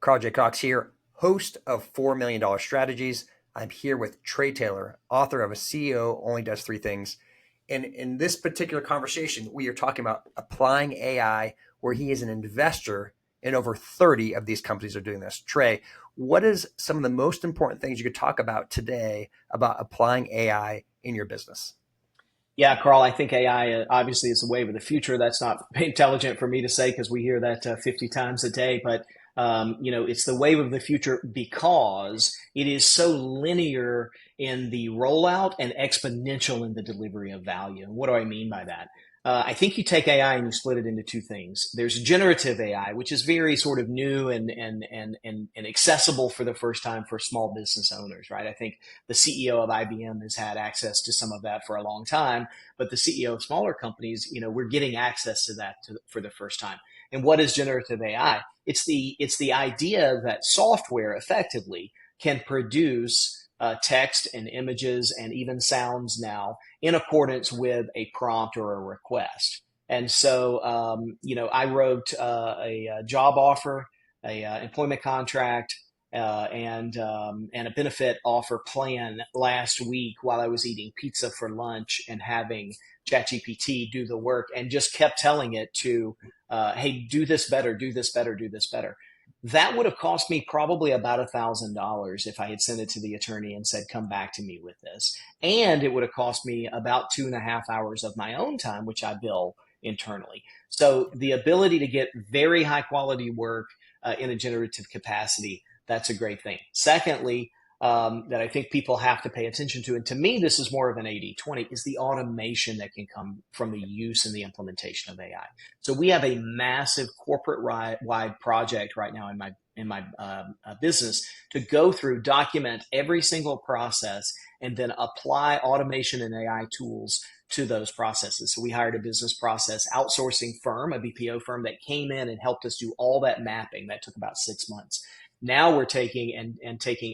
Carl J. Cox here, host of $4 Million Strategies. I'm here with Trey Taylor, author of A CEO Only Does Three Things. And in this particular conversation, we are talking about applying AI, where he is an investor in over 30 of these companies are doing this. Trey, what is some of the most important things you could talk about today about applying AI in your business? Yeah, Carl, I think AI obviously is the wave of the future. That's not intelligent for me to say because we hear that 50 times a day. But, it's the wave of the future because it is so linear in the rollout and exponential in the delivery of value. And what do I mean by that? I think you take AI and you split it into two things. There's generative AI, which is very sort of new and accessible for the first time for small business owners, right? I think the CEO of IBM has had access to some of that for a long time, but the CEO of smaller companies, we're getting access to that for the first time. And what is generative AI? It's the idea that software effectively can produce text and images and even sounds now in accordance with a prompt or a request. And so, I wrote a job offer, a employment contract, and a benefit offer plan last week while I was eating pizza for lunch and having ChatGPT do the work, and just kept telling it to, hey, do this better, do this better, do this better. That would have cost me probably about $1,000 if I had sent it to the attorney and said, come back to me with this. And it would have cost me about 2.5 hours of my own time, which I bill internally. So the ability to get very high quality work in a generative capacity, that's a great thing. Secondly, that I think people have to pay attention to, and to me, this is more of an 80-20, is the automation that can come from the use and the implementation of AI. So we have a massive corporate-wide project right now in my business to go through, document every single process, and then apply automation and AI tools to those processes. So we hired a business process outsourcing firm, a BPO firm, that came in and helped us do all that mapping. That took about 6 months. Now we're taking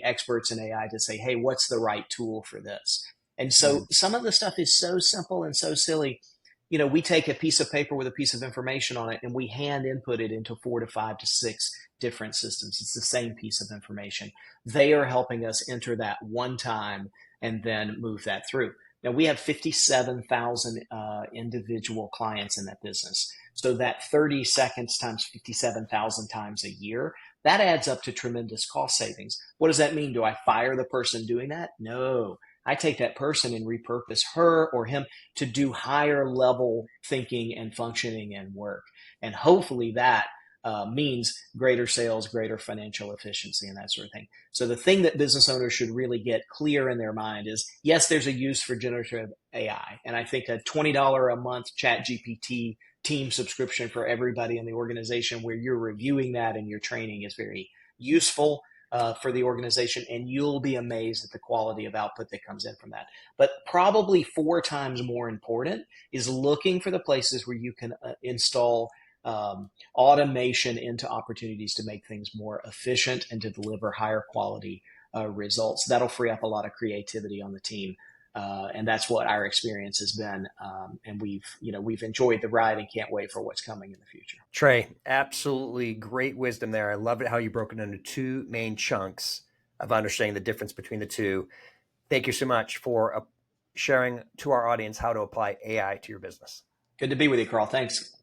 experts in AI to say, hey, what's the right tool for this? And so some of the stuff is so simple and so silly. We take a piece of paper with a piece of information on it and we hand input it into 4 to 5 to 6 different systems. It's the same piece of information. They are helping us enter that one time and then move that through. Now we have 57,000 individual clients in that business. So that 30 seconds times 57,000 times a year, that adds up to tremendous cost savings. What does that mean? Do I fire the person doing that? No. I take that person and repurpose her or him to do higher level thinking and functioning and work. And hopefully that means greater sales, greater financial efficiency, and that sort of thing. So the thing that business owners should really get clear in their mind is, yes, there's a use for generative AI. And I think a $20 a month ChatGPT team subscription for everybody in the organization where you're reviewing that and your training is very useful for the organization, and you'll be amazed at the quality of output that comes in from that. But probably 4 times more important is looking for the places where you can install automation into opportunities to make things more efficient and to deliver higher quality results. That'll free up a lot of creativity on the team. And that's what our experience has been. And we've enjoyed the ride and can't wait for what's coming in the future. Trey, absolutely great wisdom there. I love it how you broke it into 2 main chunks of understanding the difference between the two. Thank you so much for sharing to our audience how to apply AI to your business. Good to be with you, Carl. Thanks.